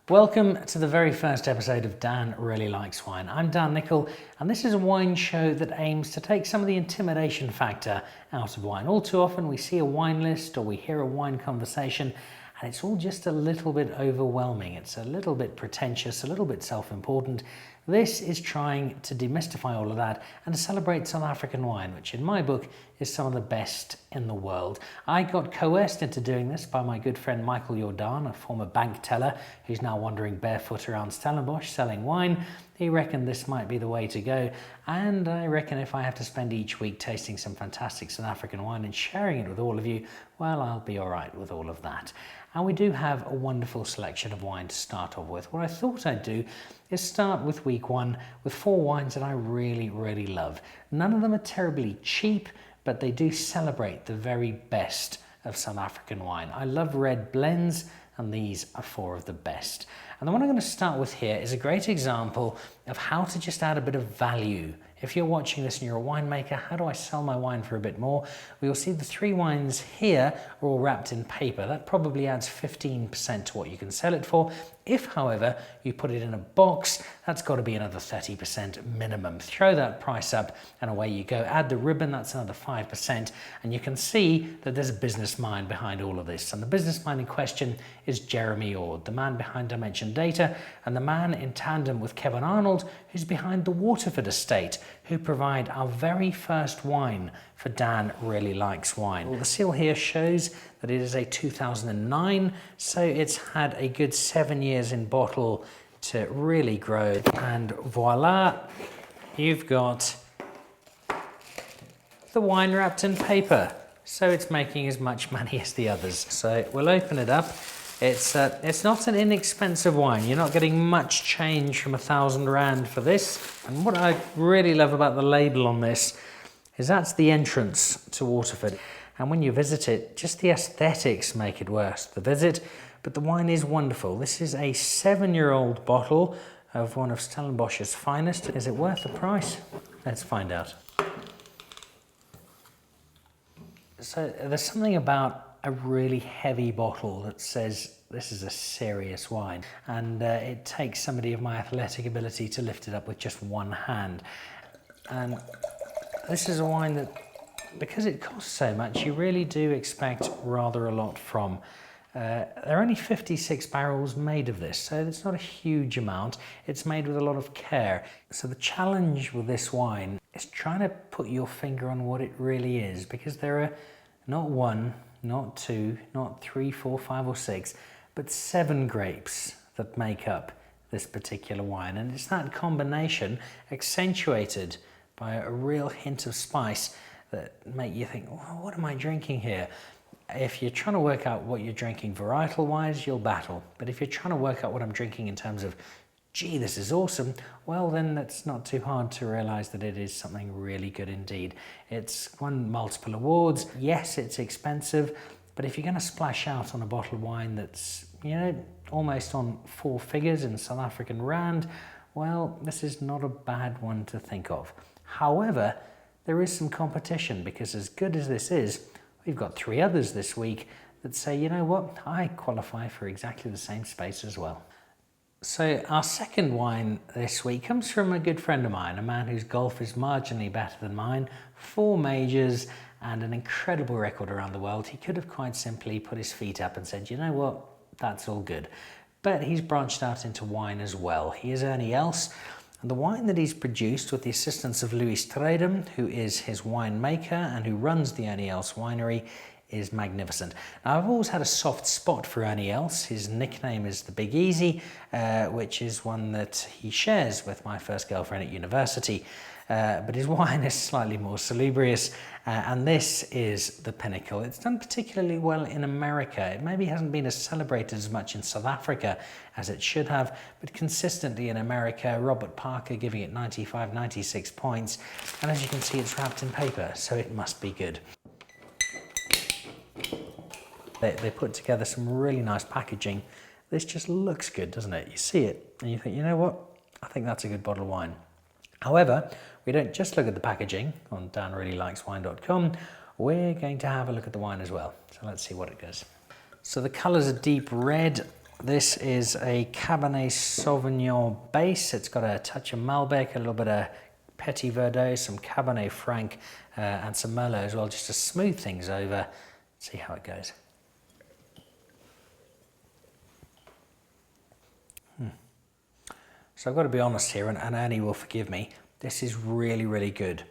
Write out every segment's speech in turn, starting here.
Welcome to the very first episode of Dan Really Likes Wine. I'm Dan Nicol, and this is a wine show that aims to take some of the intimidation factor out of wine. All too often we see a wine list or we hear a wine conversation and it's all just a little bit overwhelming. It's a little bit pretentious, a little bit self-important. This is trying to demystify all of that and to celebrate South African wine, which in my book is some of the best in the world. I got coerced into doing this by my good friend Michael Jordan, a former bank teller who's now wandering barefoot around Stellenbosch selling wine. He reckoned this might be the way to go, and I reckon if I have to spend each week tasting some fantastic South African wine and sharing it with all of you, well, I'll be all right with all of that. And we do have a wonderful selection of wine to start off with. What I thought I'd do is start with week one with 4 wines that I really, really love. None of them are terribly cheap, but they do celebrate the very best of South African wine. I love red blends, and these are 4 of the best. And the one I'm going to start with here is a great example of how to just add a bit of value. If you're watching this and you're a winemaker, how do I sell my wine for a bit more? Well, you'll see the 3 wines here are all wrapped in paper. That probably adds 15% to what you can sell it for. If, however, you put it in a box, that's got to be another 30% minimum. Throw that price up and away you go. Add the ribbon, that's another 5%. And you can see that there's a business mind behind all of this. And the business mind in question is Jeremy Ord, the man behind Dimension Data and the man in tandem with Kevin Arnold, who's behind the Waterford estate, who provide our very first wine for Dan Really Likes Wine. Well, the seal here shows that it is a 2009, so it's had a good 7 years in bottle to really grow. And voila, you've got the wine wrapped in paper. So it's making as much money as the others. So we'll open it up. It's not an inexpensive wine. You're not getting much change from 1,000 Rand for this. And what I really love about the label on this is that's the entrance to Waterford. And when you visit it, just the aesthetics make it worth the visit. But the wine is wonderful. This is a 7-year-old bottle of one of Stellenbosch's finest. Is it worth the price? Let's find out. So there's something about a really heavy bottle that says this is a serious wine, and it takes somebody of my athletic ability to lift it up with just one hand. And this is a wine that, because it costs so much, you really do expect rather a lot from. There are only 56 barrels made of this, so it's not a huge amount. It's made with a lot of care. So the challenge with this wine is trying to put your finger on what it really is, because there are not 1, not 2, not 3, 4, 5 or 6, but 7 grapes that make up this particular wine. And it's that combination accentuated by a real hint of spice that make you think, well, what am I drinking here? If you're trying to work out what you're drinking varietal-wise, you'll battle. But if you're trying to work out what I'm drinking in terms of, gee, this is awesome, well, then it's not too hard to realize that it is something really good indeed. It's won multiple awards. Yes, it's expensive, but if you're going to splash out on a bottle of wine that's, you know, almost on 4 figures in South African Rand, well, this is not a bad one to think of. However, there is some competition, because as good as this is, we've got 3 others this week that say, you know what, I qualify for exactly the same space as well. So our second wine this week comes from a good friend of mine, a man whose golf is marginally better than mine, 4 majors and an incredible record around the world. He could have quite simply put his feet up and said, you know what, that's all good. But he's branched out into wine as well. He is Ernie Els, and the wine that he's produced with the assistance of Louis Strydom, who is his winemaker and who runs the Ernie Els winery, is magnificent. Now, I've always had a soft spot for Ernie Els. His nickname is the Big Easy, which is one that he shares with my first girlfriend at university. But his wine is slightly more salubrious, and this is the pinnacle. It's done particularly well in America. It maybe hasn't been as celebrated as much in South Africa as it should have, but consistently in America, Robert Parker giving it 95, 96 points. And as you can see, it's wrapped in paper, so it must be good. They put together some really nice packaging. This just looks good, doesn't it? You see it and you think, you know what? I think that's a good bottle of wine. However, we don't just look at the packaging on danreallylikeswine.com. We're going to have a look at the wine as well. So let's see what it does. So the colours are deep red This is a Cabernet Sauvignon base. It's got a touch of Malbec, a little bit of Petit Verdot, some Cabernet Franc, and some Merlot as well, just to smooth things over. See how it goes. So I've got to be honest here, and Ernie will forgive me, this is really, really good.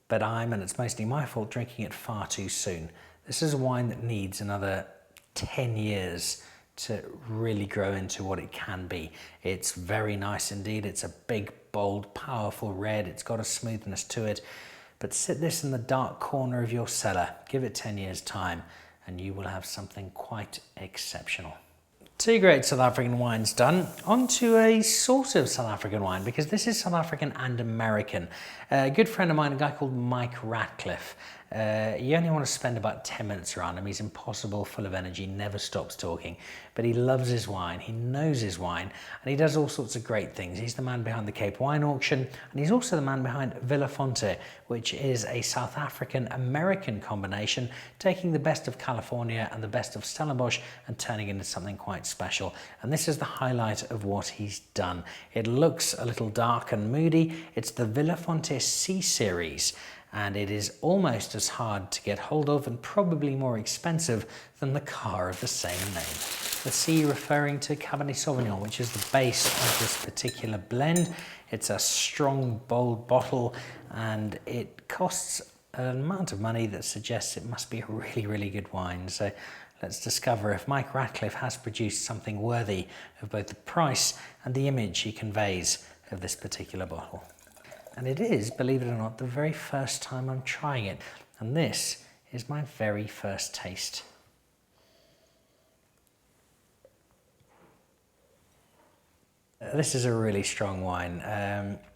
But and it's mostly my fault, drinking it far too soon. This is a wine that needs another 10 years to really grow into what it can be. It's very nice indeed. It's a big, bold, powerful red. It's got a smoothness to it. But sit this in the dark corner of your cellar, give it 10 years time, and you will have something quite exceptional. 2 great South African wines done. On to a sort of South African wine, because this is South African and American. A good friend of mine, a guy called Mike Ratcliffe. You only want to spend about 10 minutes around him. He's impossible, full of energy, never stops talking. But he loves his wine, he knows his wine, and he does all sorts of great things. He's the man behind the Cape Wine Auction, and he's also the man behind Vilafonte, which is a South African-American combination, taking the best of California and the best of Stellenbosch and turning it into something quite special. And this is the highlight of what he's done. It looks a little dark and moody. It's the Vilafonte C Series, and it is almost as hard to get hold of and probably more expensive than the car of the same name. The C referring to Cabernet Sauvignon, which is the base of this particular blend. It's a strong, bold bottle, and it costs an amount of money that suggests it must be a really, really good wine. So let's discover if Mike Ratcliffe has produced something worthy of both the price and the image he conveys of this particular bottle. And it is, believe it or not, the very first time I'm trying it. And this is my very first taste. This is a really strong wine.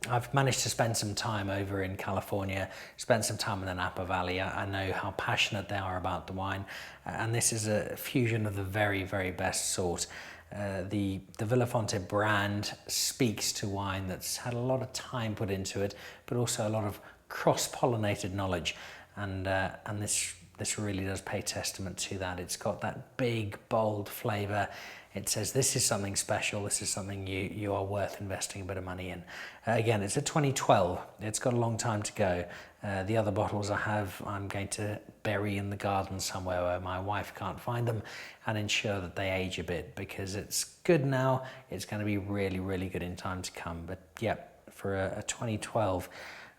I've managed to spend some time over in California, spent some time in the Napa Valley. I know how passionate they are about the wine. And this is a fusion of the very, very best sort. The Vilafonte brand speaks to wine that's had a lot of time put into it, but also a lot of cross-pollinated knowledge, and this really does pay testament to that. It's got that big, bold flavour. It says this is something special. This is something you are worth investing a bit of money in. Again, it's a 2012. It's got a long time to go. The other bottles I'm going to bury in the garden somewhere where my wife can't find them, and ensure that they age a bit, because it's good now. It's going to be really, really good in time to come. But yeah, for a 2012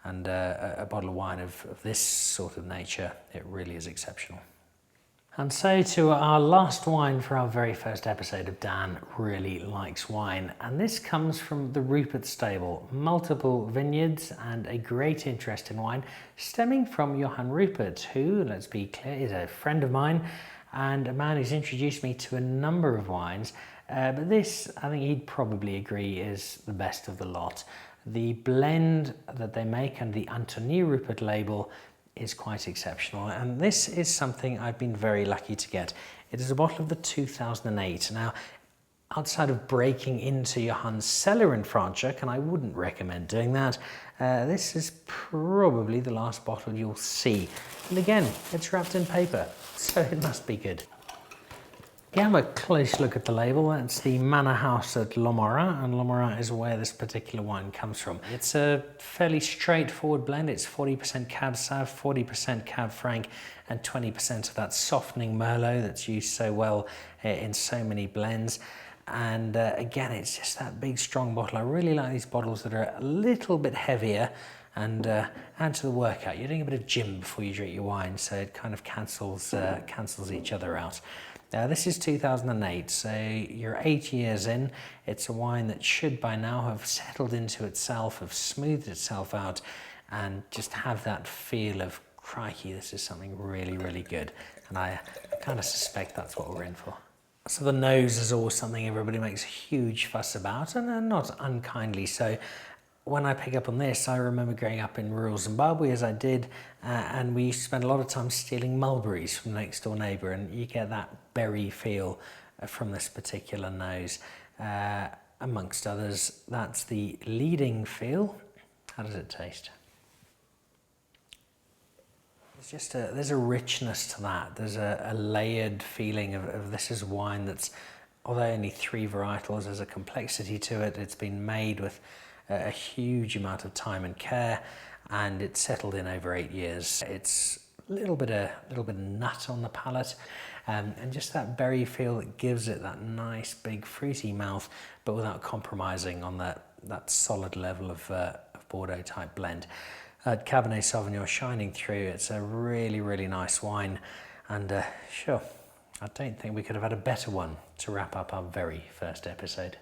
and a bottle of wine of this sort of nature, it really is exceptional. And so to our last wine for our very first episode of Dan Really Likes Wine. And this comes from the Rupert stable. Multiple vineyards and a great interest in wine stemming from Johann Rupert, who, let's be clear, is a friend of mine and a man who's introduced me to a number of wines. But this, I think he'd probably agree, is the best of the lot. The blend that they make under the Anthonij Rupert label is quite exceptional, and this is something I've been very lucky to get. It is a bottle of the 2008. Now, outside of breaking into Johann's cellar in Franschhoek, and I wouldn't recommend doing that, this is probably the last bottle you'll see. And again, it's wrapped in paper, so it must be good. If you have a close look at the label, it's the Manor House at Lomorat, and Lomorat is where this particular wine comes from. It's a fairly straightforward blend. It's 40% Cab Sauv, 40% Cab Franc, and 20% of that softening Merlot that's used so well in so many blends. And again, it's just that big, strong bottle. I really like these bottles that are a little bit heavier and add to the workout. You're doing a bit of gym before you drink your wine, so it kind of cancels each other out. This is 2008, so you're 8 years in. It's a wine that should by now have settled into itself, have smoothed itself out, and just have that feel of, crikey, this is something really, really good. And I kind of suspect that's what we're in for. So the nose is always something everybody makes a huge fuss about, and not unkindly so. When I pick up on this, I remember growing up in rural Zimbabwe, as I did, and we used to spend a lot of time stealing mulberries from the next door neighbour, and you get that berry feel from this particular nose. Amongst others, that's the leading feel. How does it taste? There's a richness to that. There's a layered feeling of this is wine that's although only 3 varietals, there's a complexity to it. It's been made with a huge amount of time and care, and it's settled in over 8 years. It's a little bit of nut on the palate, and just that berry feel that gives it that nice big fruity mouth, but without compromising on that solid level of Bordeaux type blend. Cabernet Sauvignon shining through. It's a really, really nice wine, and sure, I don't think we could have had a better one to wrap up our very first episode.